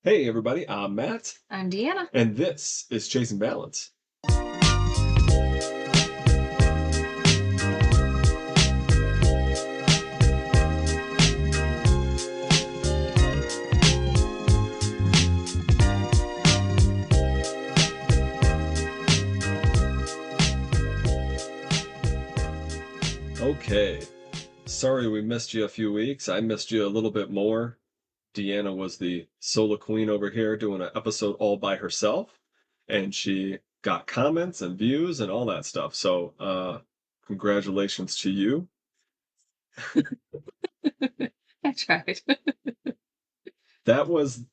Hey everybody, I'm Matt, I'm Deanna. and this is Chasing Balance. Okay, sorry we missed you a few weeks. I missed you a little bit more. Deanna was the solo queen over here doing an episode all by herself, and she got comments and views and all that stuff. So, congratulations to you. I tried. That was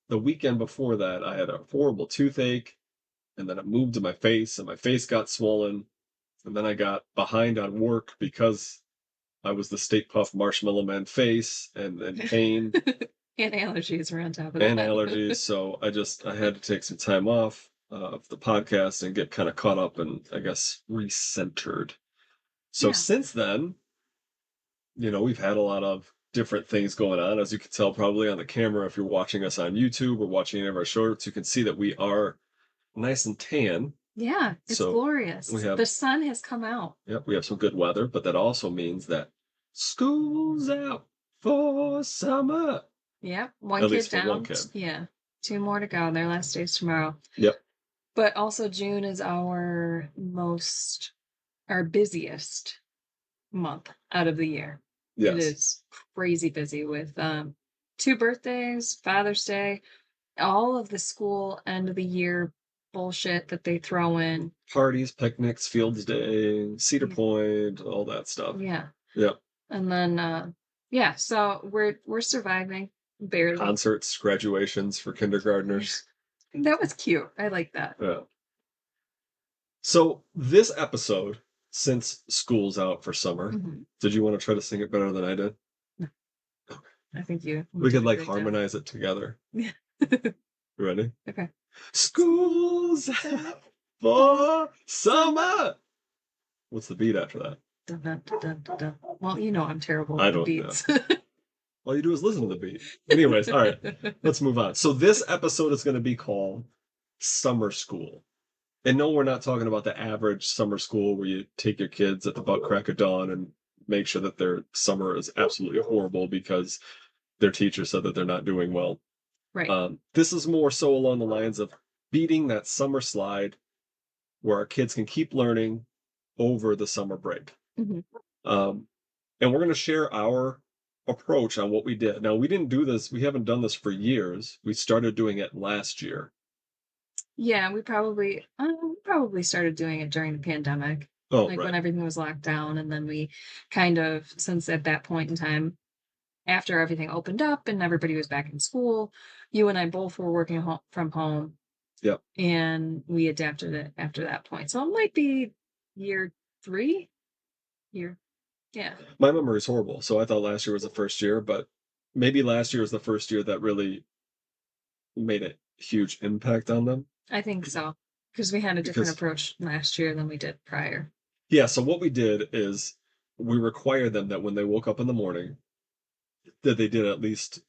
the weekend before that. I had a horrible toothache, and then it moved to my face, and my face got swollen. And then I got behind on work because I was the Stay Puft Marshmallow Man face and pain And allergies were on top of and that. allergies. So I had to take some time off of the podcast and get kind of caught up and I guess recentered. So Yeah. since then, we've had a lot of different things going on. As you can tell probably on the camera, if you're watching us on YouTube or watching any of our shorts, you can see that we are nice and tan. Yeah, it's So glorious. we have The sun has come out. Yep, we have some good weather, but that also means that school's out for summer. Yep. One At kid least for one down. kid. Yeah. Two more to go. Their last day's tomorrow. Yep. But also June is our busiest month out of the year. It Yes. is crazy busy with two birthdays, Father's Day, all of the school end of the year bullshit that they throw in. Parties, picnics, Fields Day, Cedar Yeah. Point, all that stuff. Yeah. Yep. And then yeah, so we're surviving barely. Concerts, graduations for kindergartners. That was cute. I like that. Yeah. So this episode, since school's out for summer, did you want to try to sing it better than I did? No. Okay. I think you We could did a like great job. harmonize it together. Yeah. Ready? Okay. School's out for summer. What's the beat after that? Dun, dun, dun, dun, dun, dun. Well, I'm terrible I with the don't beats. All you do is listen to the beat. Anyways, all right, let's move on. So this episode is going to be called Summer School. And no, we're not talking about the average summer school where you take your kids at the butt crack of dawn and make sure that their summer is absolutely horrible because their teacher said that they're not doing well. Right. This is more so along the lines of beating that summer slide where our kids can keep learning over the summer break. And we're going to share our approach on what we did. Now, we haven't done this for years. We started doing it last year. Yeah, we probably started doing it during the pandemic. Oh, like right. when everything was locked down, and then we kind of, since at that point in time, after everything opened up and everybody was back in school, you and I both were working from home. Yep. And we adapted it after that point. So it might be year 3. Yeah. My memory is horrible, so I thought last year was the first year, but maybe last year was the first year that really made a huge impact on them. I think so, because we had a different approach last year than we did prior. Yeah, so what we did is we required them that when they woke up in the morning, that they did at least,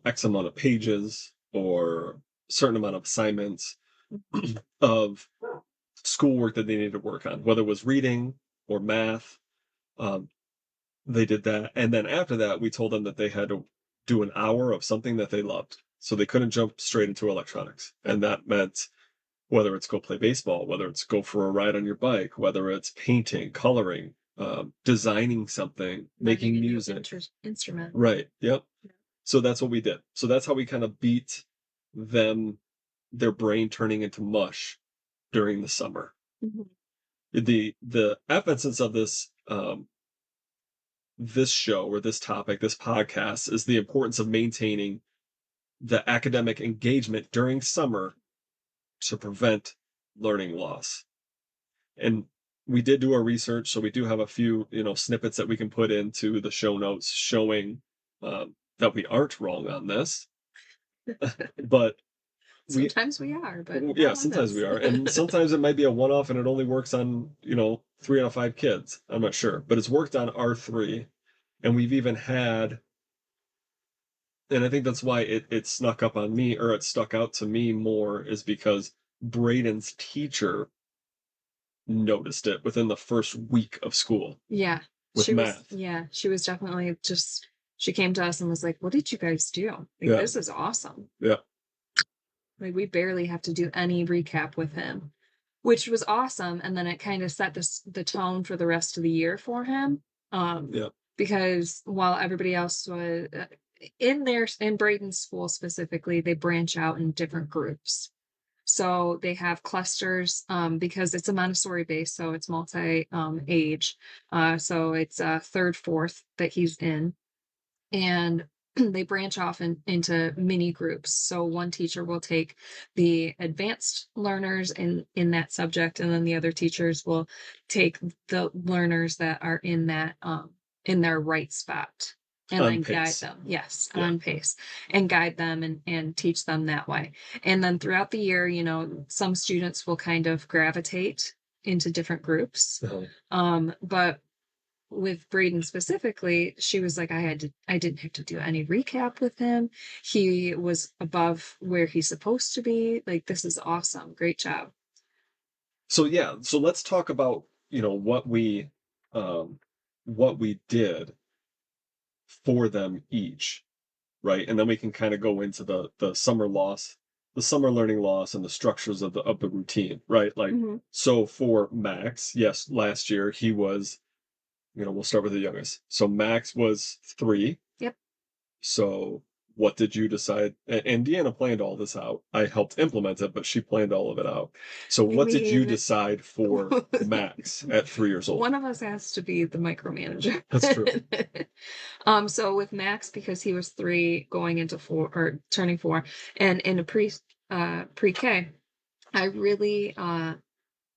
X amount of pages or a certain amount of assignments of schoolwork that they needed to work on, whether it was reading or math. They did that. And then after that, we told them that they had to do an hour of something that they loved. So they couldn't jump straight into electronics. And that meant whether it's go play baseball, whether it's go for a ride on your bike, whether it's painting, coloring, designing something, making music. Instrument. Right. Yep. Yeah. So that's what we did. So that's how we kind of beat their brain turning into mush during the summer. The emphasis of this show or this topic, this podcast, is the importance of maintaining the academic engagement during summer to prevent learning loss. And we did do our research, so we do have a few, snippets that we can put into the show notes showing that we aren't wrong on this. But sometimes we are, but yeah, sometimes we are. And sometimes it might be a one-off and it only works on, 3 out of 5 kids. I'm not sure. But it's worked on our 3. And we've even had And I think that's why it snuck up on me, or it stuck out to me more, is because Braden's teacher noticed it within the first week of school Yeah. with She was math. yeah, she was definitely just she came to us and was like, "What did you guys do? Like, Yeah, this is awesome." yeah, Like, we barely have to do any recap with him, which was awesome, and then it kinda set the tone for the rest of the year for him, um, yeah. because while everybody else was, in Braden's school specifically, they branch out in different groups. So they have clusters, because it's a Montessori base, so it's multi, age. So it's, 3rd, 4th that he's in, and they branch off into mini groups. So one teacher will take the advanced learners in that subject, and then the other teachers will take the learners that are in that in their right spot, and On then guide pace. them, yes, Yeah. on pace, and guide them and teach them that way. And then throughout the year, some students will kind of gravitate into different groups, Uh-huh. but with Braden specifically, she was like, I didn't have to do any recap with him. He was above where he's supposed to be. Like, this is awesome. Great job. So yeah, so let's talk about, um what we did for them each, right? And then we can kind of go into the summer loss, the summer learning loss, and the structures of the routine, right? Like, Hmm. so for Max, yes, last year he was, we'll start with the youngest. So Max was 3. Yep. So what did you decide? And Deanna planned all this out. I helped implement it, but she planned all of it out. So I what did you mean, decide for Max at 3 years old? one of us has to be the micromanager. That's true. So with Max, because he was 3 going into 4 or turning 4, and in a pre-K, I really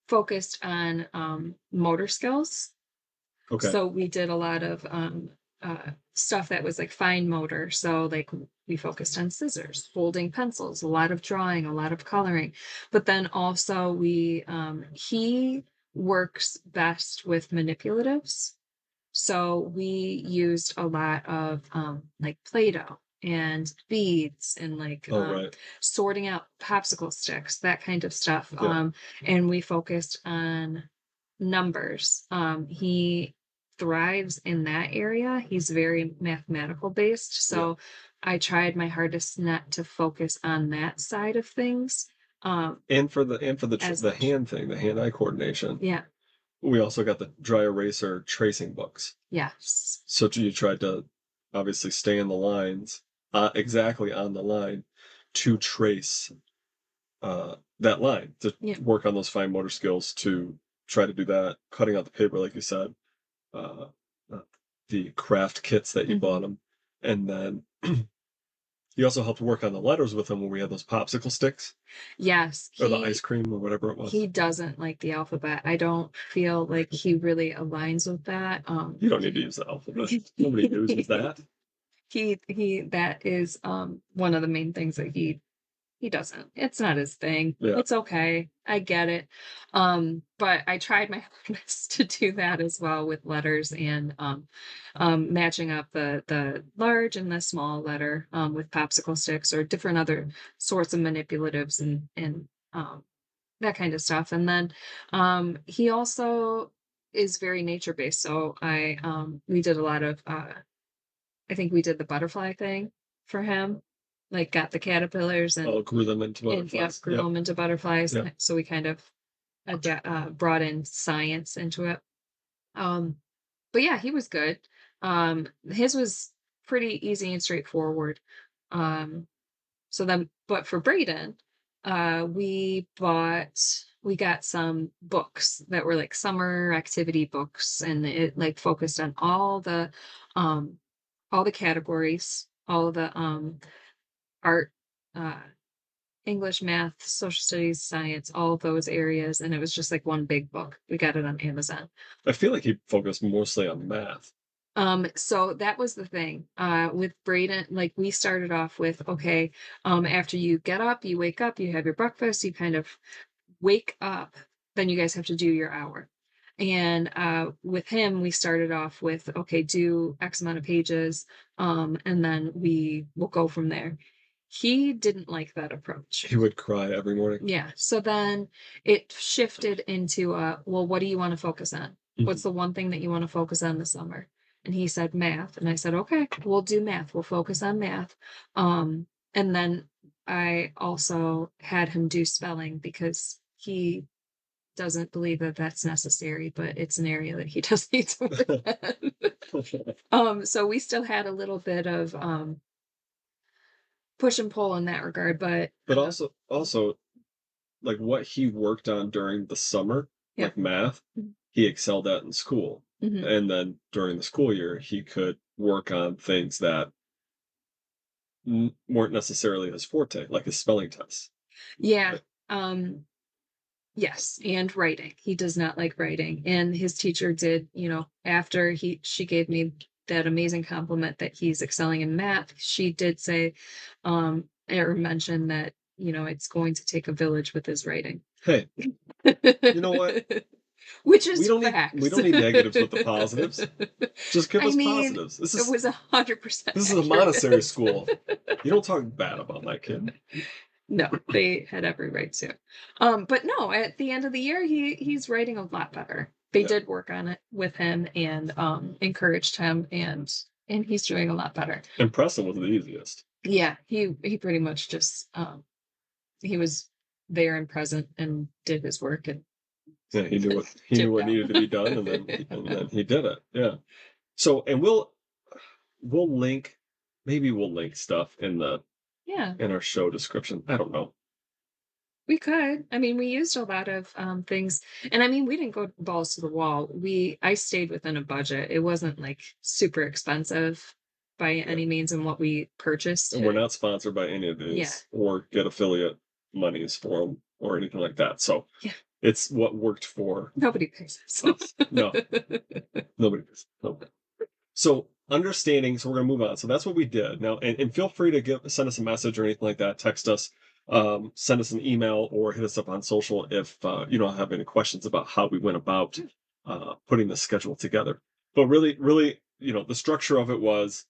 focused on motor skills. Okay. So we did a lot of stuff that was like fine motor. So like we focused on scissors, holding pencils, a lot of drawing, a lot of coloring. But then also he works best with manipulatives. So we used a lot of like Play-Doh and beads and like Oh, right. sorting out popsicle sticks, that kind of stuff. Yeah. And we focused on numbers. He thrives in that area. He's very mathematical based. Yeah. So I tried my hardest not to focus on that side of things And for as the much. hand thing, the hand-eye coordination, Yeah. we also got the dry eraser tracing books. Yes. So you tried to obviously stay in the lines, exactly on the line, to trace that line, to Yeah. work on those fine motor skills, to try to do that, cutting out the paper, like you said, uh, uh, the craft kits that you bought Hmm. them. And then you also helped work on the letters with them when we had those popsicle sticks Yes. or the ice cream or whatever it was. He doesn't like the alphabet. I don't feel like he really aligns with that. You don't need to use the alphabet. Nobody uses that. He that is one of the main things that he doesn't. It's not his thing. Yeah. It's okay. I get it. But I tried my hardest to do that as well with letters and matching up the large and the small letter with popsicle sticks or different other sorts of manipulatives and that kind of stuff. And then he also is very nature based. So I we did a lot of I think we did the butterfly thing for him. Like got the caterpillars I'll grew them into and yeah, butterflies. grew Yep. them into butterflies. Yep. So we kind of brought in science into it. Um, but yeah, he was good. His was pretty easy and straightforward. Um, so then, but for Braden, we got some books that were like summer activity books, and it like focused on um, all the categories, all of the art, uh, English, math, social studies, science, all of those areas, and it was just like one big book. We got it on Amazon. I feel like he focused mostly on math. So that was the thing. With Braden, like we started off with, okay, after you get up, you wake up, you have your breakfast, you kind of wake up, then you guys have to do your hour. And with him, we started off with, okay, do X amount of pages, and then we will go from there. He didn't like that approach. He would cry every morning. Yeah. So then it shifted into, well, what do you want to focus on? Mhm. What's the one thing that you want to focus on this summer? And he said math. And I said, okay, we'll do math. We'll focus on math. And then I also had him do spelling because he doesn't believe that that's necessary, but it's an area that he does need to work at. So we still had a little bit of push and pull in that regard, but But also like what he worked on during the summer, yeah. like math, Mhm. he excelled at in school. Mhm. And then during the school year, he could work on things that weren't necessarily his forte, like his spelling tests. Yeah. Right. Um, yes, and writing. He does not like writing. And his teacher did, after she gave me that amazing compliment that he's excelling in math, she did say, or mention that, it's going to take a village with his writing. Hey, you know what? Which We is don't need we facts. don't need negatives with the positives. Just give I us mean, positives. it was 100% This is a Montessori school. accurate. You don't talk bad about my kid. No, they had every right to. But no, at the end of the year, he's writing a lot better. They Yeah. did work on it with him and encouraged him, and he's doing a lot better. And Preston was the easiest. Yeah, he pretty much just he was there and present and did his work and Yeah, he knew dipped what out. needed to be done, and then he did it. Yeah. So, and we'll link, maybe we'll link stuff Yeah. in our show description. I don't know. We could. I mean, we used a lot of things, and I mean, we didn't go balls to the wall. I stayed within a budget. It wasn't like super expensive by Yeah. any means in what we purchased. And we're not sponsored by any of Yeah, these or get affiliate monies for them or anything like that. So yeah. it's what worked for Nobody pays us. us. No, nobody does. No. So understanding, so we're gonna move on. So that's what we did. Now, and feel free to send us a message or anything like that. Text us, send us an email, or hit us up on social if you don't have any questions about how we went about putting the schedule together. But really, really, the structure of it was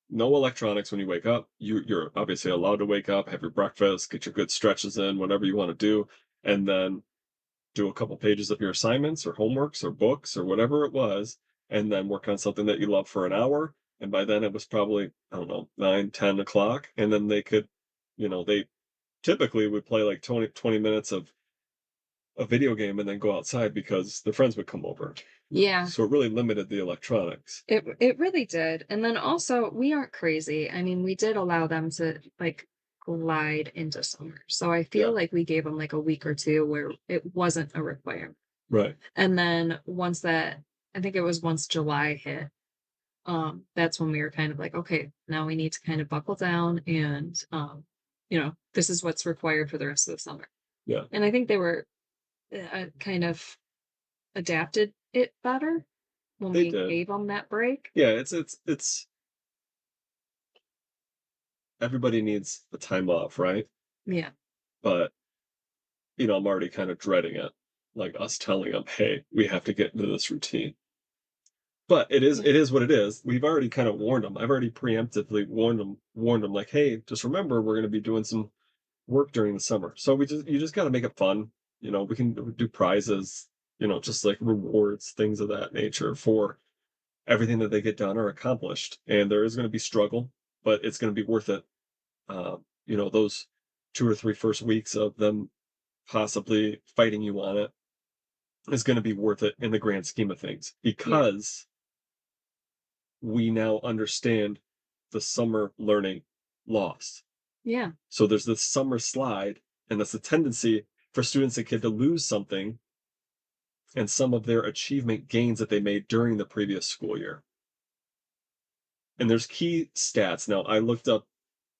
no electronics when you wake up. You're obviously allowed to wake up, have your breakfast, get your good stretches in, whatever you want to do, and then do a couple pages of your assignments or homeworks or books or whatever it was, and then work on something that you love for an hour. And by then it was probably, I don't know, 9, 10 o'clock. And then they could, they typically would play like 20 minutes of a video game and then go outside because their friends would come over. Yeah, So it really limited the electronics. it really did. And then also, we aren't crazy. I mean, we did allow them to like glide into summer. So I feel Yeah. like we gave them like a week or two where it wasn't a requirement. Right. And then I think it was once July hit, that's when we were kind of like, okay, now we need to kind of buckle down and, this is what's required for the rest of the summer. Yeah. And I think they were kind of adapted it better when They we did. gave them that break. Yeah. It's everybody needs the time off, right? Yeah. But I'm already kind of dreading it, like us telling them, "Hey, we have to get into this routine." But it is Yeah. it is what it is. We've already kind of warned them. I've already preemptively warned them, like, "Hey, just remember, we're going to be doing some work during the summer, so you just got to make it fun. We can do prizes, just like rewards, things of that nature for everything that they get done or accomplished. And there is going to be struggle, but it's going to be worth it. Those 2 or 3 first weeks of them possibly fighting you on it is going to be worth it in the grand scheme of things Yeah. because we now understand the summer learning loss. Yeah. So there's this summer slide, and that's the tendency for students and kid to lose something and some of their achievement gains that they made during the previous school year. And there's key stats. Now, I looked up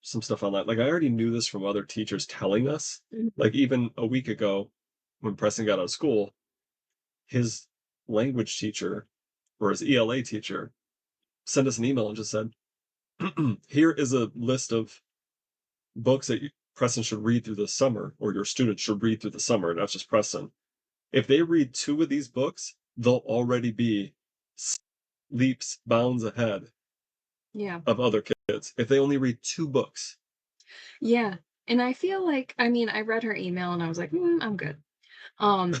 some stuff online. Like, I already knew this from other teachers telling us. Mhm. Like, even a week ago, when Preston got out of school, his language teacher or his ELA teacher sent us an email and just said, here is a list of books that Preston should read through the summer, or your students should read through the summer. And that's just Preston. If they read 2 of these books, they'll already be s leaps, bounds ahead Yeah. of other kids, if they only read 2 books. Yeah. And I feel like, I mean, I read her email and I was like, I'm good. Um,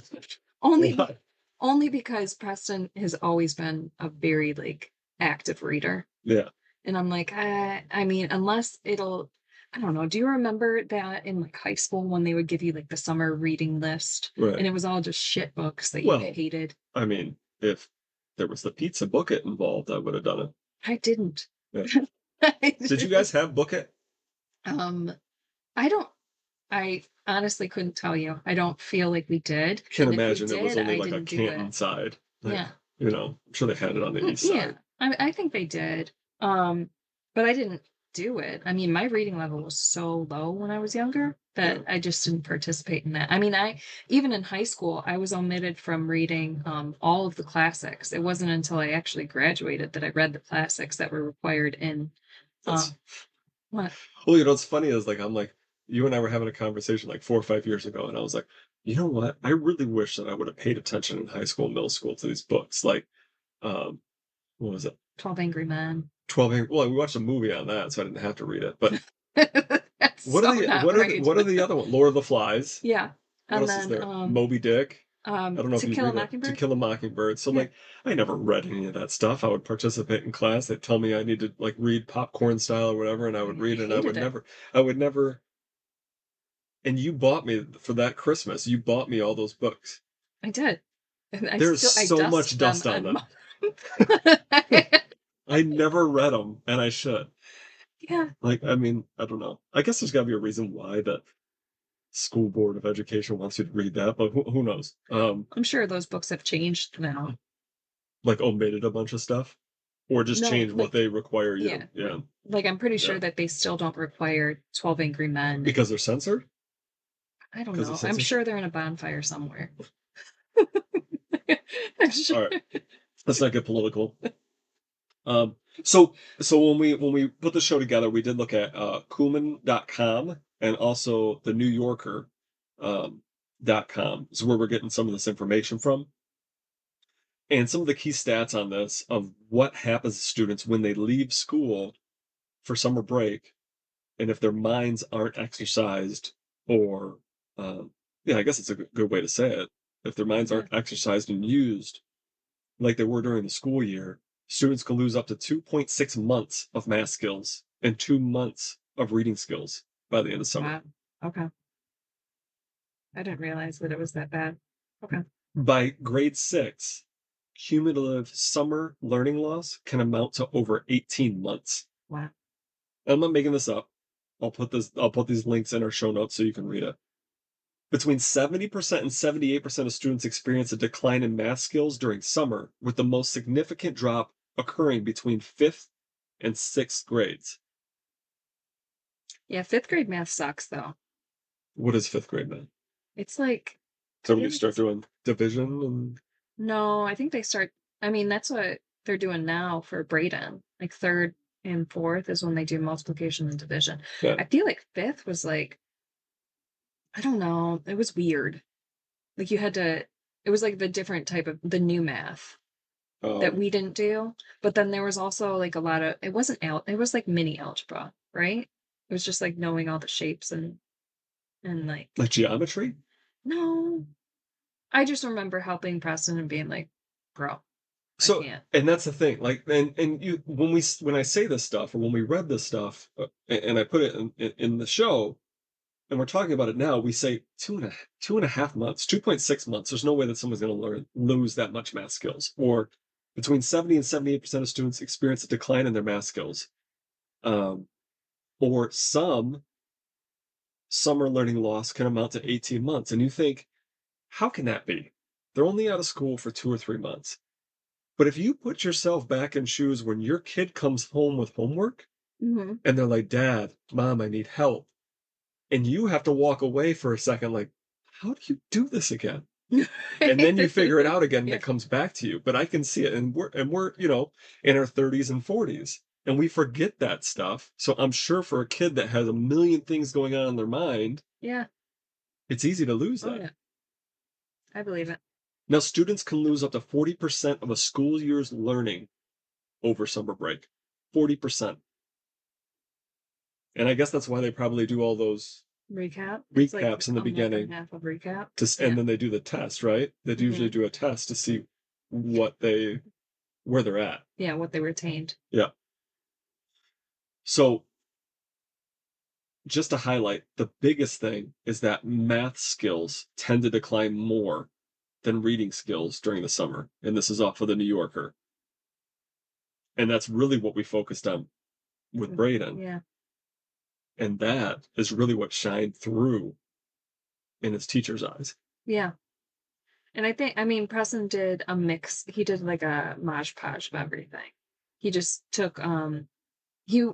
only be- Why? only because Preston has always been a very like active reader. Yeah, And I'm like, I mean, unless it'll, I don't know. Do you remember that in like high school when they would give you like the summer reading list right. and it was all just shit books that you Well, hated? I mean, if there was the pizza Book-It involved, I would have done it. I didn't. Yeah. I Did you didn't. guys have Book-It? Um, I don't, I honestly couldn't tell you. I don't feel like we did. Can't And if we imagine it was did, only I like a didn't do Canton it. side. Like, Yeah. I'm sure they had it on the east Yeah. side. I think they did. But I didn't do it. I mean, my reading level was so low when I was younger Yeah, that I just didn't participate in that. I mean, I even in high school, I was omitted from reading all of the classics. It wasn't until I actually graduated that I read the classics that were required in that's um what well, what's funny is like I'm like you and I were having a conversation like 4 or 5 years ago, and I was like, you know what? I really wish that I would have paid attention in high school, and middle school to these books. Like, um, what was it? 12 Angry Men. 12 Angry. Well, we watched a movie on that, so I didn't have to read it. But That's so not right. what are the other one? Lord of the Flies. Yeah. What And else is then there? Moby Dick. I don't know if To you Kill a read it. To Mockingbird. Kill a Mockingbird. So Yeah. like, I never read any of that stuff. I would participate in class. They'd tell me I need to like read popcorn style or whatever, and I would I read it. And hated it. I would never. And you bought me for that Christmas. You bought me all those books. I did. And There's I so much dust them dust on on them. my I never read them, and I should. Yeah, Like, I mean, I don't know. I guess there's got to be a reason why the school board of education wants you to read that, but who knows? I'm sure those books have changed now. Like omitted a bunch of stuff, or just No, changed what like, they require you yeah, to. Yeah, like I'm pretty yeah, sure that they still don't require 12 Angry Men. And because they're censored. I don't Because of know. I'm sure censorship. they're in a bonfire somewhere. I'm sure. All right, let's not get political. Um, so when we put the show together, we did look at Kuhlman.com and also the New Yorker .com is where we're getting some of this information from. And some of the key stats on this of what happens to students when they leave school for summer break, and if their minds aren't exercised, or yeah, I guess it's a good way to say it. If their minds Yeah. aren't exercised and used like they were during the school year, students can lose up to 2.6 months of math skills and 2 months of reading skills by the end of summer. Wow. Okay. I didn't realize that it was that bad. Okay. By grade 6, cumulative summer learning loss can amount to over 18 months. Wow. I'm not making this up. I'll put these links in our show notes so you can read it. Between 70% and 78% of students experience a decline in math skills during summer, with the most significant drop occurring between 5th and 6th grades. Yeah, fifth grade math sucks though. What is 5th grade math? It's like, I So when feel you like start it's, doing division and no, I think they start, I mean, that's what they're doing now for Braden. Like third and fourth is when they do multiplication and division. yeah. I feel like fifth was like, I don't know, it was weird. Like you had to, it was like the different type of the new math that Um, we didn't do. But then there was also like a lot of, it wasn't out, it was like mini algebra, right? It was just like knowing all the shapes and like, like geometry. no, I just remember helping Preston and being like, bro, I So, can't. and that's the thing. Like, and you when I say this stuff or when we read this stuff, and I put it in the show, and we're talking about it now, we say 2.5 months, 2.6 months. There's no way that someone's going to lose that much math skills. Or between 70 and 78% of students experience a decline in their math skills. Um, or some summer learning loss can amount to 18 months. And you think, how can that be? They're only out of school for 2 or 3 months. But if you put yourself back in shoes when your kid comes home with homework Hmm. and they're like, Dad, Mom, I need help. And you have to walk away for a second, like, how do you do this again? And then you figure it out again and Yeah. it comes back to you. But I can see it. And we're, in our 30s and 40s. And we forget that stuff. So I'm sure for a kid that has a million things going on in their mind, Yeah. it's easy to lose Oh that. yeah. I believe it. Now, students can lose up to 40% of a school year's learning over summer break. 40%. And I guess that's why they probably do all those Recap. It's like recaps in the a month and a beginning half of recap. and Yeah. then they do the test, right? They usually Hmm. do a test to see what they where they're at. Yeah, what they retained. Yeah. So just to highlight, the biggest thing is that math skills tend to decline more than reading skills during the summer. And this is off of the New Yorker. And that's really what we focused on with Braden. Yeah. And that is really what shined through in his teacher's eyes. Yeah. And I mean, Preston did a mix. He did like a Mod Podge of everything. He just took, he,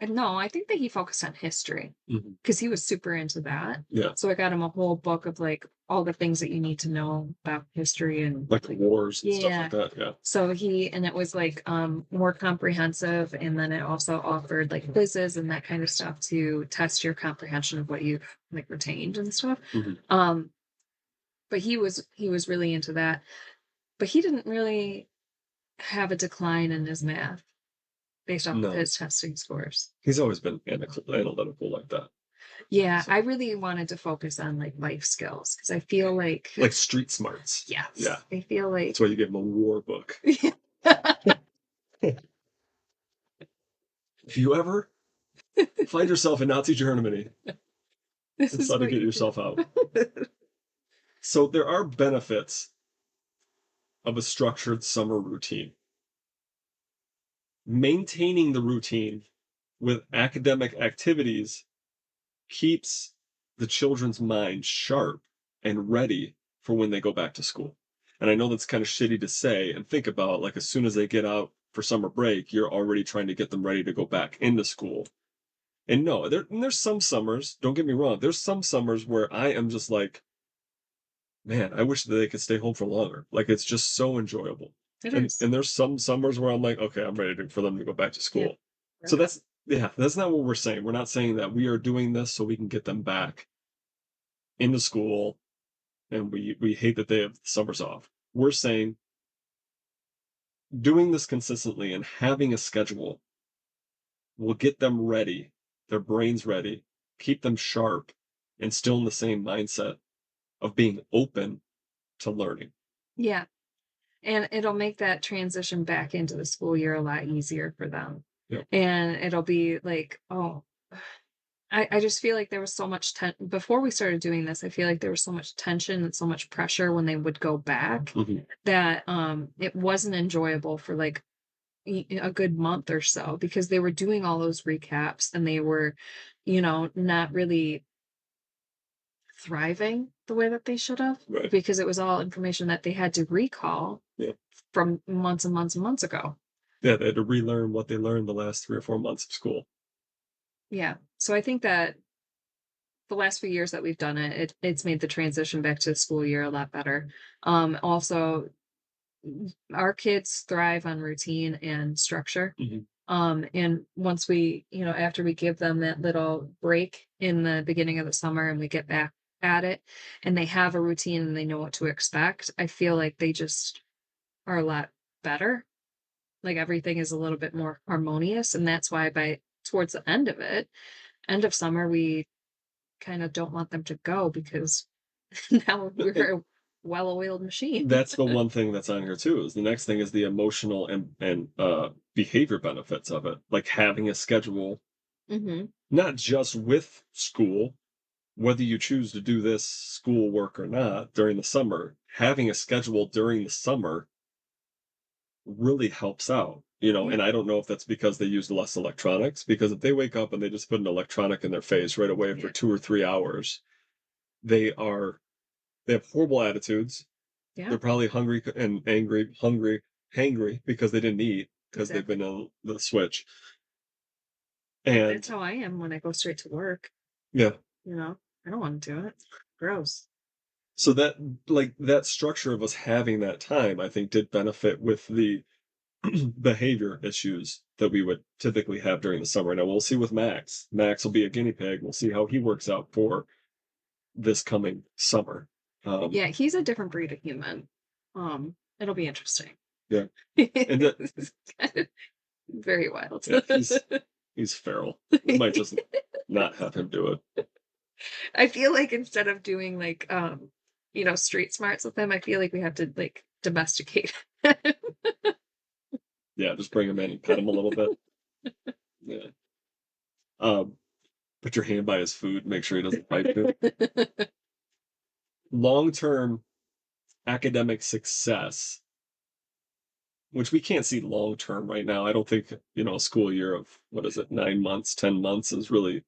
no, I think that he focused on history Mhm. because he was super into that. Yeah. So I got him a whole book of like all the things that you need to know about history and Like the wars and stuff yeah. like that. Yeah. So and it was like more comprehensive, and then it also offered like quizzes and that kind of stuff to test your comprehension of what you've like retained and stuff. Mhm. Um, but he was really into that. But he didn't really have a decline in his math based off of No, his testing scores. he's always been analytical like that. Yeah, So, I really wanted to focus on like life skills because I feel like like street smarts. yes, Yeah. I feel like That's why you give him a war book. If you ever find yourself in Nazi Germany, this it's is how to what get you do. yourself out. So there are benefits of a structured summer routine. Maintaining the routine with academic activities keeps the children's mind sharp and ready for when they go back to school. And I know that's kind of shitty to say and think about, like as soon as they get out for summer break, you're already trying to get them ready to go back into school. And no, there's some summers, don't get me wrong, there's some summers where I am just like, man, I wish that they could stay home for longer. Like it's just so enjoyable. It And is. and there's some summers where I'm like, okay, I'm ready for them to go back to Yeah. school. So that's yeah, that's not what we're saying. We're not saying that we are doing this so we can get them back into school and we hate that they have summers off. We're saying doing this consistently and having a schedule will get them ready, their brains ready, keep them sharp and still in the same mindset of being open to learning. Yeah. And it'll make that transition back into the school year a lot easier for them. Yeah. And it'll be like, oh, I just feel like there was so much before we started doing this. I feel like there was so much tension and so much pressure when they would go back Mhm. that it wasn't enjoyable for like a good month or so because they were doing all those recaps and they were, not really thriving the way that they should have Right. because it was all information that they had to recall Yeah. from months and months and months ago. Yeah, they had to relearn what they learned the last 3 or 4 months of school. Yeah. So I think that the last few years that we've done it's made the transition back to the school year a lot better. Also, our kids thrive on routine and structure. Mhm. And once after we give them that little break in the beginning of the summer and we get back at it and they have a routine and they know what to expect, I feel like they just are a lot better. Like everything is a little bit more harmonious. And that's why by towards the end of summer, we kind of don't want them to go because now we're a well-oiled machine. That's the one thing that's on here too. Is the next thing is the emotional and behavior benefits of it, like having a schedule, Hmm. not just with school, whether you choose to do this schoolwork or not during the summer. Having a schedule during the summer really helps out, Yeah, and I don't know if that's because they use less electronics, because if they wake up and they just put an electronic in their face right away for yeah, 2 or 3 hours, they are they have horrible attitudes. yeah, They're probably hungry and angry, hangry because they didn't eat because they've exactly. been on the switch. That's And how I am when I go straight to work. yeah, You know, I don't want to do it. Gross. so that like that structure of us having that time, I think, did benefit with the behavior issues that we would typically have during the summer. Now we'll see with Max. Max will be a guinea pig. We'll see how he works out for this coming summer. Um, Yeah, he's a different breed of human. It'll be interesting. yeah, and that It's kind of very wild. yeah, he's feral. We might just not have him do it. I feel like instead of doing like street smarts with him, I feel like we have to like domesticate. Yeah, just bring him in and pet him a little bit. Yeah. Um, put your hand by his food, make sure he doesn't bite you. Long term academic success, which we can't see long term right now. I don't think, a school year of what is it, 9 months, 10 months is really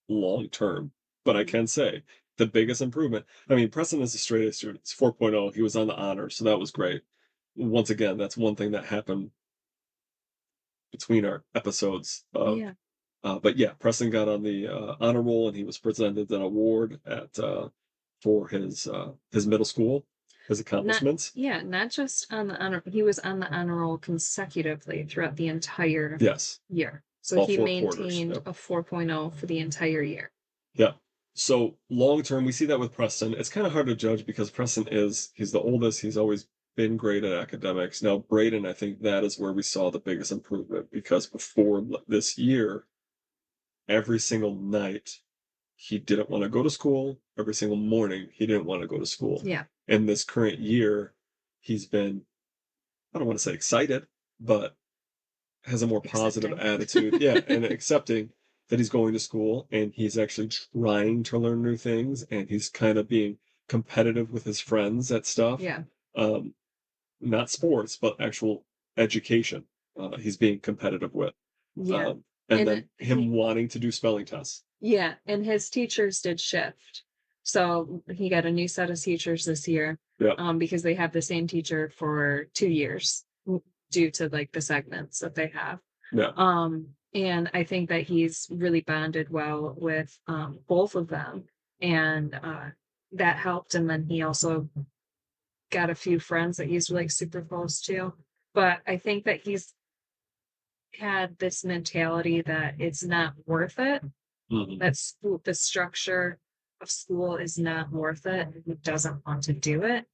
long term. But I Mhm. can say the biggest improvement. I mean, Preston is a straight A student. It's 4.0. He was on the honor, so that was great. Once again, that's one thing that happened between our episodes of Yeah. but yeah, Preston got on the honor roll, and he was presented an award at for his middle school, his Not accomplishments. Yeah, not just on the honor he was on the honor roll consecutively throughout the entire Yes, year. So all he four quarters. maintained Yep. a 4.0 for the entire year. Yeah. So long term, we see that with Preston. It's kind of hard to judge because Preston he's the oldest. He's always been great at academics. Now, Braden, I think that is where we saw the biggest improvement because before this year, every single night he didn't want to go to school. Every single morning he didn't want to go to school. Yeah, And this current year, he's been, I don't want to say excited, but has a more positive accepting. attitude. Yeah, and accepting that he's going to school and he's actually trying to learn new things and he's kind of being competitive with his friends at stuff. Yeah. Um, not sports, but actual education. He's being competitive with. Yeah. And And then him he wanting to do spelling tests. Yeah, and his teachers did shift. So he got a new set of teachers this year, Yeah, because they have the same teacher for 2 years due to like the segments that they have. yeah, And I think that he's really bonded well with both of them, and that helped. And then he also got a few friends that he's like super close to. But I think that he's had this mentality that it's not worth it, mhm, that school the structure of school is not worth it. He doesn't want to do it.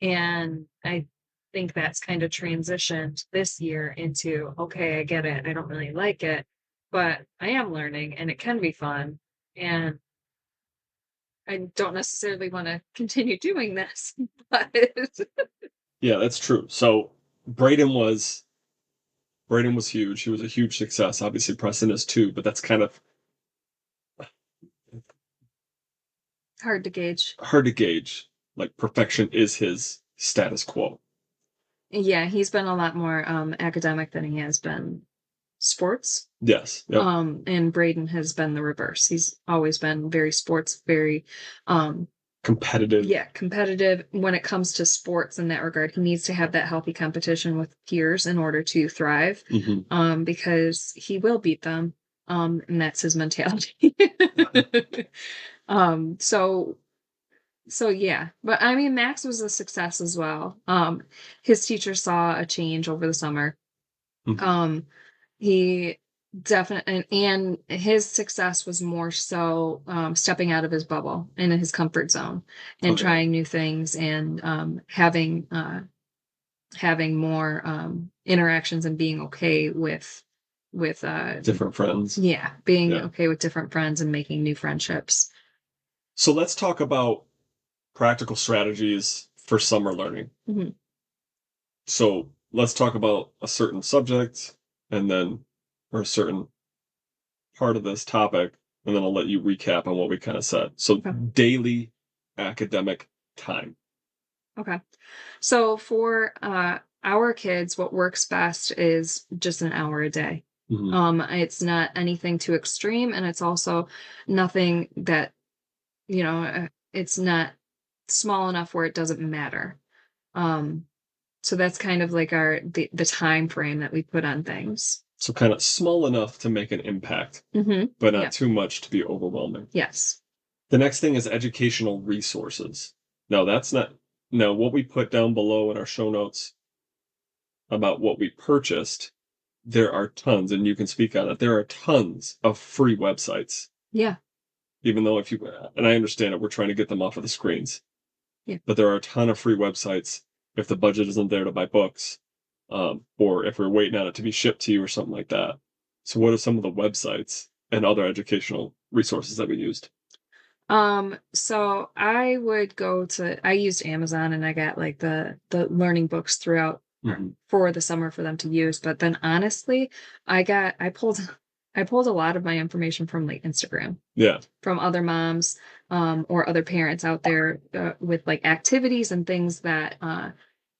And I think that's kind of transitioned this year into, okay, I get it. I don't really like it, but I am learning and it can be fun. And I don't necessarily want to continue doing this, but yeah. That's true. So Braden was huge. He was a huge success. Obviously, Preston is too, but that's kind of hard to gauge. hard to gauge. Like perfection is his status quo. Yeah, he's been a lot more academic than he has been sports. Yes. Yep. And Braden has been the reverse. He's always been very sports, very um Competitive. yeah, competitive when it comes to sports in that regard. He needs to have that healthy competition with peers in order to thrive. Hmm. Because he will beat them. And that's his mentality. um, so so yeah, but I mean Max was a success as well. His teacher saw a change over the summer. Hmm. Um, he definitely, and his success was more so stepping out of his bubble and in his comfort zone and Oh yeah. trying new things and having more interactions and being okay with Different friends. yeah, being Yeah. okay with different friends and making new friendships. So let's talk about practical strategies for summer learning. Mhm. So let's talk about a certain subject and then or a certain part of this topic, and then I'll let you recap on what we kind of said. So Okay. daily academic time. Okay. So for our kids, what works best is just an hour a day. Hmm. It's not anything too extreme, and it's also nothing that it's not small enough where it doesn't matter. Um, so that's kind of like the time frame that we put on things. So kind of small enough to make an impact, but not Yeah. too much to be overwhelming. Yes. The next thing is educational resources. Now, that's not, now what we put down below in our show notes about what we purchased, there are tons, and you can speak on it. There are tons of free websites, Yeah. even though if you, and I understand it, we're trying to get them off of the screens. Yeah. but there are a ton of free websites if the budget isn't there to buy books, or if we're waiting on it to be shipped to you or something like that. So, what are some of the websites and other educational resources that we used? So I used Amazon and I got like the learning books throughout Hmm. for the summer for them to use. But then honestly, I pulled I pulled a lot of my information from like Instagram, Yeah. from other moms, or other parents out there, with like activities and things that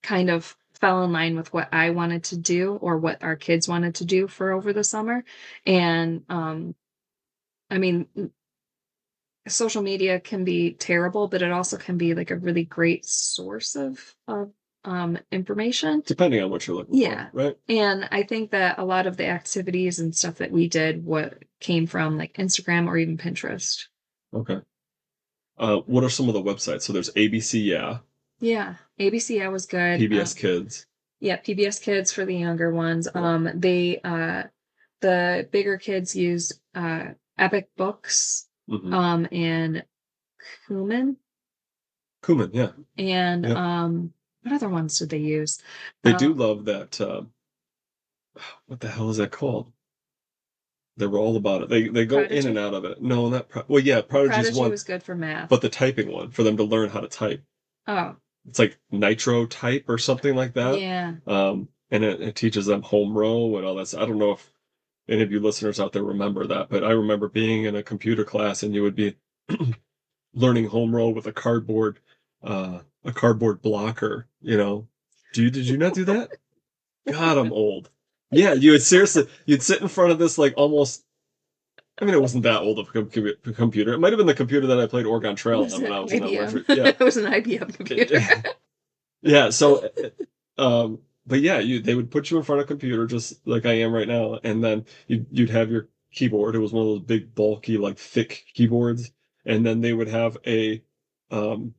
kind of fell in line with what I wanted to do or what our kids wanted to do for over the summer. And I mean, social media can be terrible, but it also can be like a really great source of information. Depending on what you're looking for, Yeah. right? And I think that a lot of the activities and stuff that we did what came from like Instagram or even Pinterest. Okay. What are some of the websites? So there's ABC, yeah, Yeah. ABCI was good. PBS Kids. Yeah, PBS Kids for the younger ones. Yeah. The bigger kids use Epic Books, Hmm. and Cumin, Kuman, yeah. and Yep. what other ones did they use? They do Uh, love that. What the hell is that called? They were all about it. They go in and Prodigy. out of it. No, not well. Yeah, Prodigy's Prodigy one, was good for math. but the typing one for them to learn how to type. Oh, It's like Nitro Type or something like that. yeah. And it teaches them home row and all that. I don't know if any of you listeners out there remember that, but I remember being in a computer class and you would be learning home row with a cardboard blocker. Did you not do that? God, I'm old. Yeah, you would seriously, you'd sit in front of this like almost. I mean, it wasn't that old of a computer. It might have been the computer that I played Oregon Trail Was on when it I was in IBM? elementary. Yeah, It was an IBM computer. yeah. So, but yeah, they would put you in front of a computer just like I am right now, and then you'd have your keyboard. It was one of those big, bulky, like thick keyboards, and then they would have um,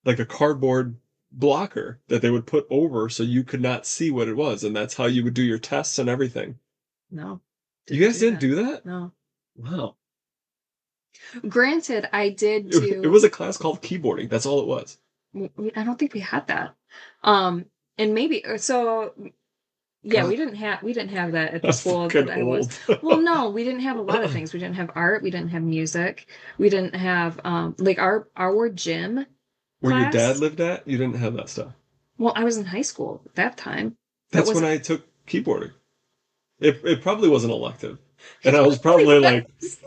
like a cardboard blocker that they would put over so you could not see what it was, and that's how you would do your tests and everything. No, You didn't guys do didn't that. do that? No. Wow. Granted, I did It do. was a class called keyboarding. That's all it was. I don't think we had that. Um, and maybe so. Yeah, God, we didn't have that at the I'm school fucking that I was. old. Well, no, we didn't have a lot of things. We didn't have art. We didn't have music. We didn't have like our gym Where your dad class. lived at, you didn't have that stuff. Well, I was in high school at that time. That That's when was I took keyboarding. It probably was an elective. And I was probably probably like, was.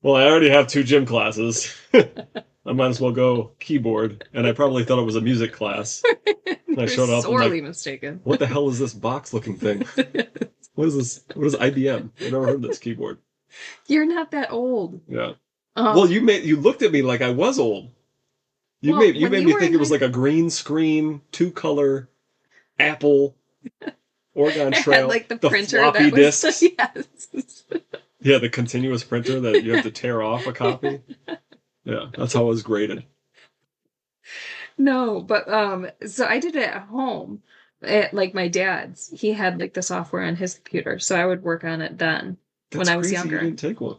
well, I already have two gym classes. I might as well go keyboard. And I probably thought it was a music class. And I You're showed up and sorely like, mistaken. what the hell is this box looking thing? What is this? What is IBM? I've never heard of this keyboard. You're not that old. Yeah. Well, Um, you looked at me like I was old. well, You when made you me were think in it high was like a green screen, two color Apple Oregon I had Trail, like the the printer that floppy was disks. yes. Yeah, the continuous printer that you have to tear off a copy. Yeah, that's how it was graded. No, but so I did it at home at like my dad's. He had like the software on his computer, so I would work on it then when That's I was crazy you younger. didn't take one.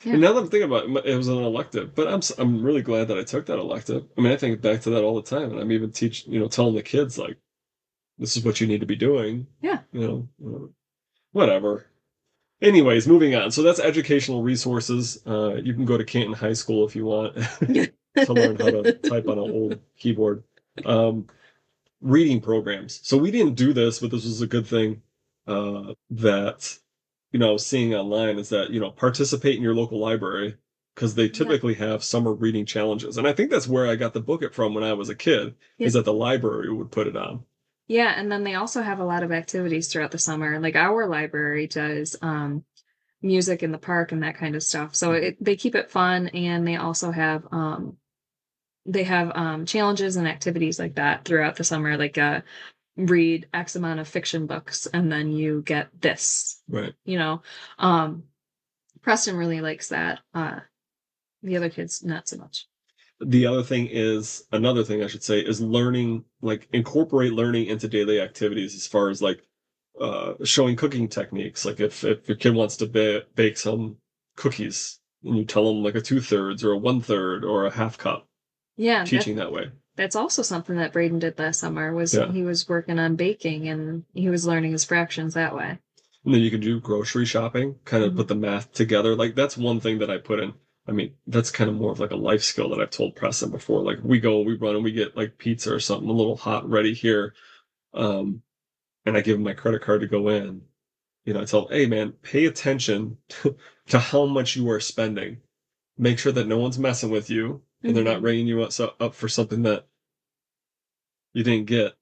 Yeah. And now that I'm thinking about it, it was an elective, but I'm really glad that I took that elective. I mean, I think back to that all the time, and I'm even telling the kids like, this is what you need to be doing. Yeah. Whatever. Anyways, moving on. So that's educational resources. You can go to Canton High School if you want to learn how to type on an old keyboard. Um, Reading programs. So we didn't do this, but this was a good thing that I was seeing online is that participate in your local library because they Yeah. typically have summer reading challenges, and I think that's where I got the book it from when I was a kid. Yeah. Is that the library would put it on. Yeah, and then they also have a lot of activities throughout the summer. Like our library does music in the park and that kind of stuff. So they keep it fun and they have challenges and activities like that throughout the summer, like read X amount of fiction books and then you get this. Right. You know. Um Preston really likes that. The other kids not so much. The other thing is another thing I should say is learning, like incorporate learning into daily activities as far as like showing cooking techniques. Like if your kid wants to bake some cookies and you tell them like a 2/3 or a 1/3 or a half cup, Yeah, teaching that way. That's also something that Braden did last summer was Yeah. he was working on baking and he was learning his fractions that way. And then you can do grocery shopping, kind of Mhm. put the math together. Like that's one thing that I put in. I mean, that's kind of more of like a life skill that I've told Preston before. Like we go, we run and we get like pizza or something a little hot ready here. Um, and I give him my credit card to go in. You know, I tell him, hey man, pay attention to how much you are spending. Make sure that no one's messing with you and they're not Mhm. ringing you up for something that you didn't get.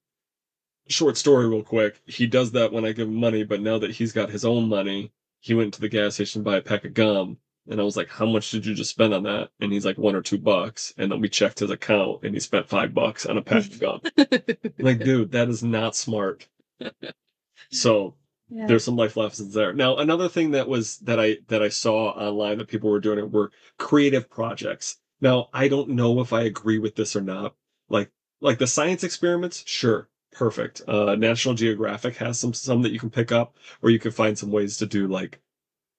Short story real quick. He does that when I give him money, but now that he's got his own money, he went to the gas station to buy a pack of gum. And I was like, how much did you just spend on that? And he's like, $1 or $2. And then we checked his account and he spent $5 on a pack of gum. I'm like, dude, that is not smart. So Yeah. there's some life lessons there. Now, another thing that I saw online that people were doing it were creative projects. Now, I don't know if I agree with this or not. Like like the science experiments, sure, perfect. National Geographic has some that you can pick up, or you can find some ways to do like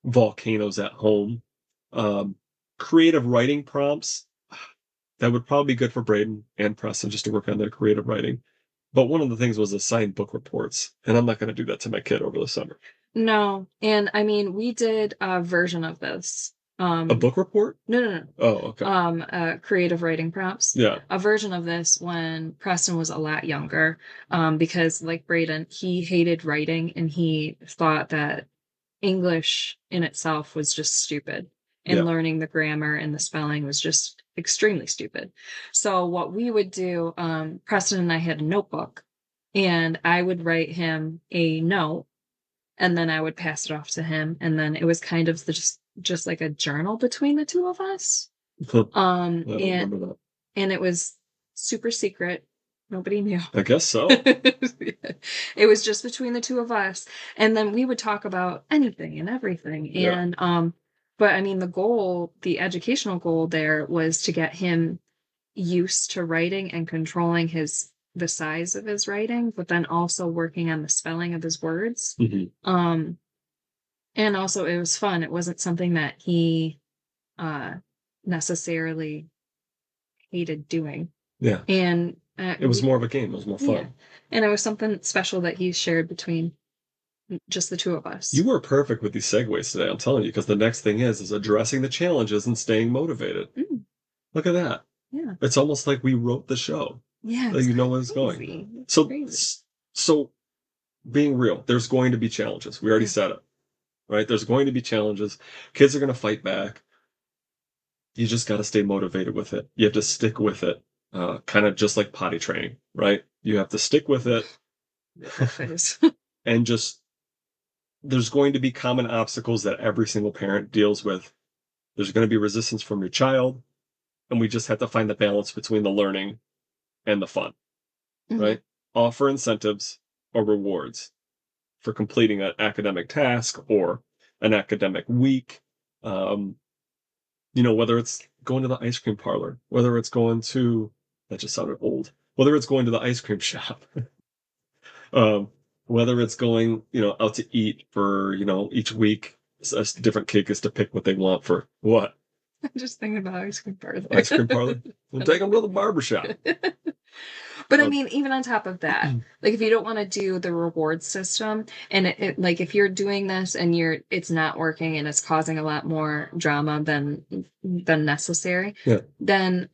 volcanoes at home. Um, Creative writing prompts that would probably be good for Braden and Preston just to work on their creative writing. But one of the things was assigned book reports, and I'm not going to do that to my kid over the summer. No, and I mean, we did a version of this. A book report? No, no, no. Oh, okay. Creative writing prompts. Yeah. A version of this when Preston was a lot younger, because like Braden, he hated writing and he thought that English in itself was just stupid, and Yeah. learning the grammar and the spelling was just extremely stupid. So what we would do, Preston and I had a notebook, and I would write him a note and then I would pass it off to him, and then it was kind of just like a journal between the two of us. I Um, don't and remember that. and it was super secret. Nobody knew. I guess so. It was just between the two of us, and then we would talk about anything and everything. Yeah. And but I mean, the educational goal there was to get him used to writing and controlling the size of his writing, but then also working on the spelling of his words. Hmm. Um, and also it was fun. It wasn't something that he uh necessarily hated doing. Yeah. And It was more of a game. It was more yeah. fun. And it was something special that he shared between just the two of us. You were perfect with these segues today, I'm telling you, because the next thing is addressing the challenges and staying motivated. Mm, Look at that. yeah. It's almost like we wrote the show. Yeah, Like it's you know where it's going. crazy. It's So, crazy. so being real, there's going to be challenges. We already Yeah. said it, right? There's going to be challenges. Kids are going to fight back. You just got to stay motivated with it. You have to stick with it. Kind of just like potty training, right? You have to stick with it That phase. and just, there's going to be common obstacles that every single parent deals with. There's going to be resistance from your child, and we just have to find the balance between the learning and the fun, Mhm. right? Offer incentives or rewards for completing an academic task or an academic week. Um, whether it's going to the ice cream parlor, whether it's going to, that just sounded old, whether it's going to the ice cream shop, um, whether it's going, out to eat for, each week, a different kid gets to pick what they want for what? I'm just thinking about ice cream parlor. Ice cream parlor? We'll take them to the barber shop. But I Um, mean, even on top of that, like if you don't want to do the reward system, and like if you're doing this and it's not working and it's causing a lot more drama than necessary, yeah, then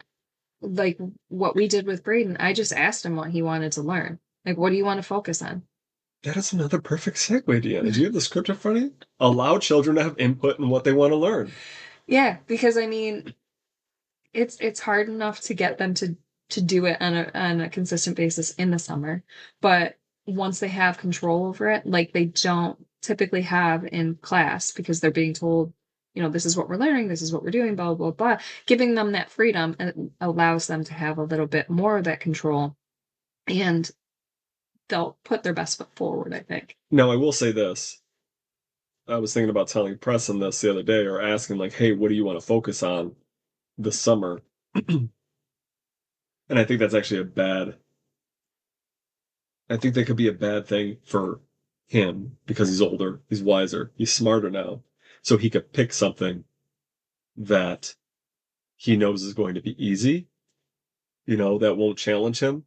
like what we did with Braden, I just asked him what he wanted to learn. Like, what do you want to focus on? that is another perfect segue, Deanna. Do you have the script in front of you? Allow children to have input in what they want to learn. Yeah, because I mean, it's hard enough to get them to do it on a consistent basis in the summer, but once they have control over it, like they don't typically have in class because they're being told, this is what we're learning, this is what we're doing, blah blah blah. Giving them that freedom allows them to have a little bit more of that control, and they'll put their best foot forward, I think. Now, I will say this. I was thinking about telling Preston this the other day or asking, like, hey, what do you want to focus on this summer? And I think that's actually I think that could be a bad thing for him because he's older, he's wiser, he's smarter now. So he could pick something that he knows is going to be easy that won't challenge him.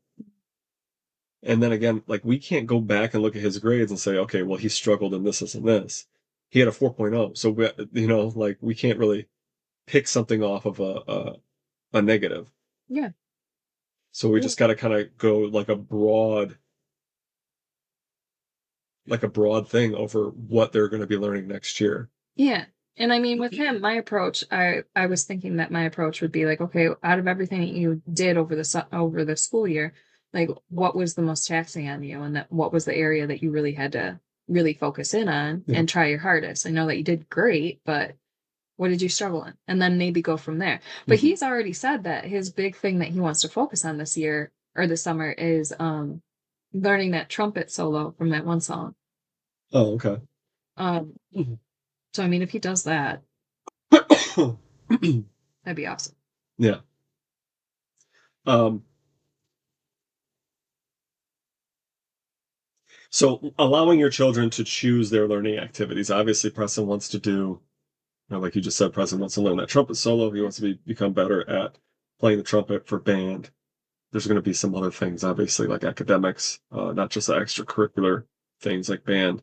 And then again, like we can't go back and look at his grades and say, okay, well, he struggled in this and this. He had a 4.0. So like we can't really pick something off of a negative. Yeah. So we Yeah. just got to kind of go like a broad thing over what they're going to be learning next year. Yeah. And I mean, with him, my approach, I was thinking that my approach would be like, okay, out of everything that you did over the school year, like what was the most taxing on you, and that what was the area that you really had to really focus in on Yeah. and try your hardest. I know that you did great, but what did you struggle in? And then maybe go from there. But Mhm. he's already said that his big thing that he wants to focus on this year or this summer is learning that trumpet solo from that one song. Oh, okay. Um, so I mean, if he does that, that'd be awesome. Yeah. Um, so allowing your children to choose their learning activities. Obviously, Preston wants to do, like you just said, Preston wants to learn that trumpet solo. He wants to become better at playing the trumpet for band. There's going to be some other things, obviously, like academics, not just the extracurricular things like band.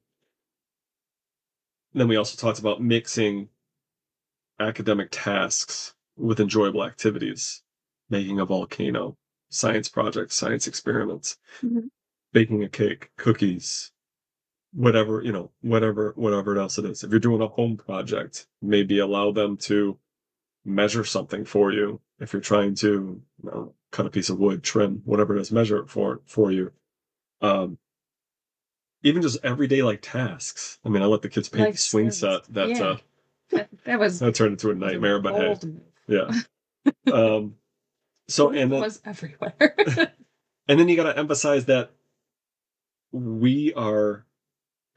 And then we also talked about mixing academic tasks with enjoyable activities, making a volcano, science projects, science experiments, Mhm. baking a cake, cookies, whatever, whatever else it is. If you're doing a home project, maybe allow them to measure something for you. If you're trying to, cut a piece of wood, trim, whatever it is, measure it for you. Um, Even just everyday like tasks. I mean, I let the kids paint the Life swing skills. set. That Yeah. That was that turned into a a nightmare, but hey, bold move. yeah. Um, so Glue was everywhere. and then you got to we are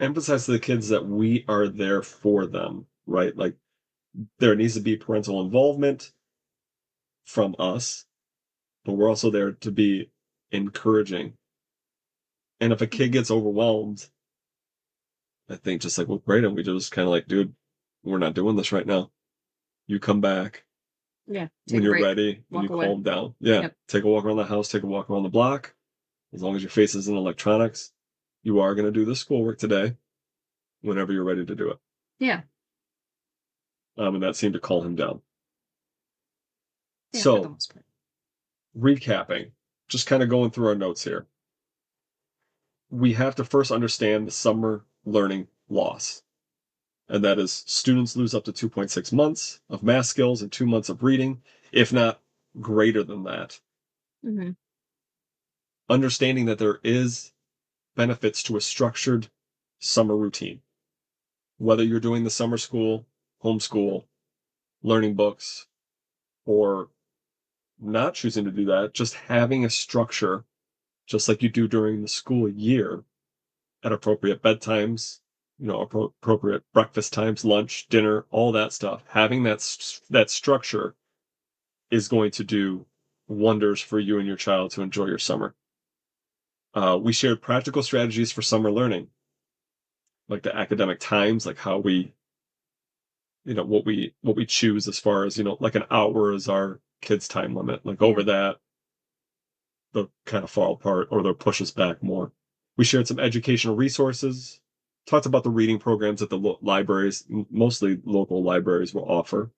emphasize to the kids that we are there for them, right? Like there needs to be parental involvement from us, but we're also there to be encouraging. And if a kid Mhm. gets overwhelmed, I think just like with Braden, we just kind of like, dude, we're not doing this right now. You come back Yeah. when Take a you're break. ready, when Walk you away. calm down. Yeah, Yep. take a walk around the house, take a walk around the block. As long as your face isn't electronics, you are going to do the schoolwork today whenever you're ready to do it. Yeah. And that seemed to calm him down. Yeah, for the So, most part. recapping, just kind of going through our notes here. We have to first understand the summer learning loss. And that is students lose up to 2.6 months of math skills and 2 months of reading, if not greater than that. Hmm. Understanding that there is benefits to a structured summer routine. Whether you're doing the summer school, homeschool, learning books, or not choosing to do that, just having a structure, just like you do during the school year at appropriate bedtimes, appropriate breakfast times, lunch, dinner, all that stuff. Having that structure is going to do wonders for you and your child to enjoy your summer. We shared practical strategies for summer learning, like the academic times, like how we, what we choose as far as, like an hour is our kids' time limit. Like Yeah. over that, they'll kind of fall apart or they'll push us back more. We shared some educational resources, talked about the reading programs that the libraries, mostly local libraries, will offer.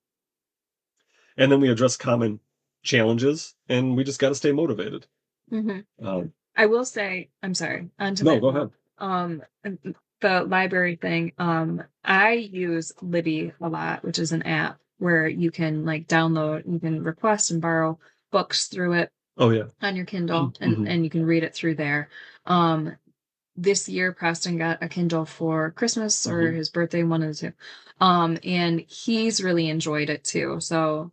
And then we addressed common challenges and we just got to stay motivated. Hmm. Um, I will say, I'm sorry, onto no, that go note. ahead. The library thing, I use Libby a lot, which is an app where you can like download, you can request and borrow books through it Oh, yeah. on your Kindle, and Mhm. you can read it through there. Um, this year Preston got a Kindle for Christmas or Mhm. his birthday, one of the two. And he's really enjoyed it too. So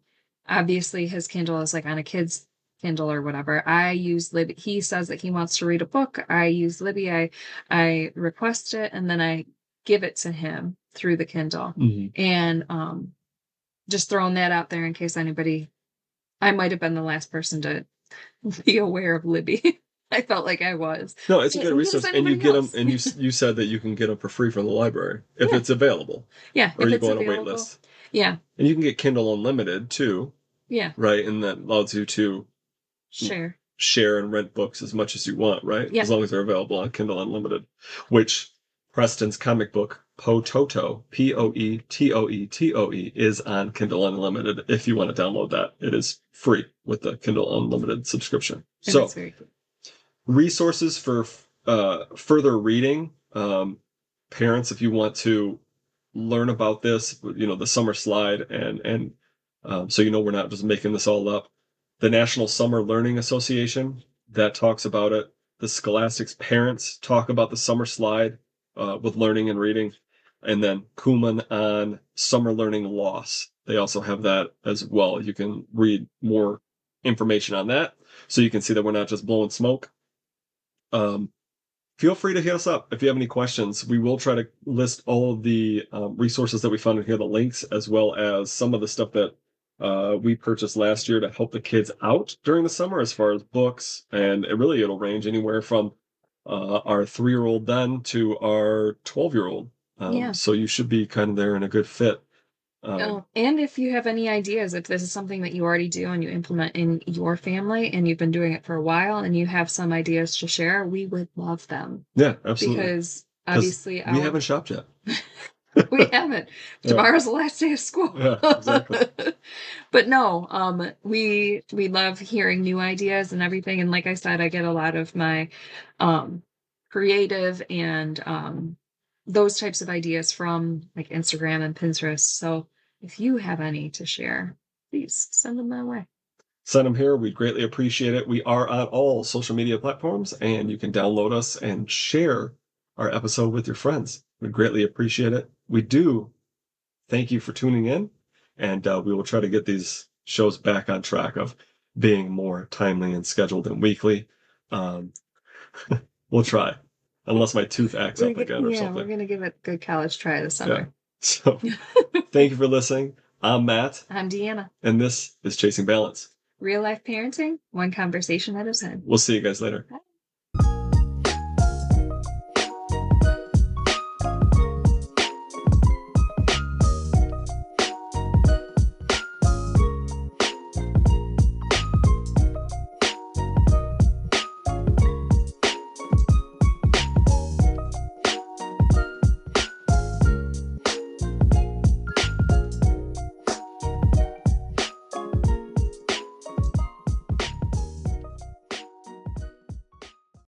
obviously his Kindle is like on a kid's Kindle or whatever. I use Libby. He says that he wants to read a book. I use Libby. I request it and then I give it to him through the Kindle. Mhm. And just throwing that out there in case anybody, I might have been the last person to be aware of Libby. I felt like I was. No, it's a good In case resource, and you anybody get them, else. and you said that you can get them for free from the library if Yeah. it's available, Yeah. or If you it's go on a wait available. list, Yeah. and you can get Kindle Unlimited too, Yeah. right? And that allows you to Share. share and rent books as much as you want, right? Yeah. As long as they're available on Kindle Unlimited, which Preston's comic book Pototo, Poetoe, is on Kindle Unlimited. If you want to download that, it is free with the Kindle Unlimited subscription. And it's So, very cool. resources for further reading. Parents, if you want to learn about this, the summer slide, and so we're not just making this all up. The National Summer Learning Association that talks about it. The Scholastics parents talk about the summer slide with learning and reading, and then Kuhlman on summer learning loss. They also have that as well. You can read more information on that, so you can see that we're not just blowing smoke. Um, Feel free to hit us up if you have any questions. We will try to list all of the resources that we found in here, the links, as well as some of the stuff that we purchased last year to help the kids out during the summer, as far as books. And it'll range anywhere from our 3-year-old then to our 12-year-old. Yeah. So you should be kind of there in a good fit. And if you have any ideas, if this is something that you already do and you implement in your family and you've been doing it for a while and you have some ideas to share, we would love them. Yeah, absolutely. Because obviously we haven't shopped yet. we haven't. Tomorrow's the last day of school. Yeah, exactly. But no, we love hearing new ideas and everything. And like I said, I get a lot of my creative and those types of ideas from like Instagram and Pinterest. So if you have any to share, please send them my way. Send them here. We'd greatly appreciate it. We are on all social media platforms, and you can download us and share our episode with your friends. We'd greatly appreciate it. We do thank you for tuning in, and we will try to get these shows back on track of being more timely and scheduled and weekly. Um, we'll try, unless my tooth acts up again or something. We're going to give it a good college try this summer. Yeah. So thank you for listening. I'm Matt. I'm Deanna. And this is Chasing Balance. Real life parenting, one conversation at a time. We'll see you guys later. Bye.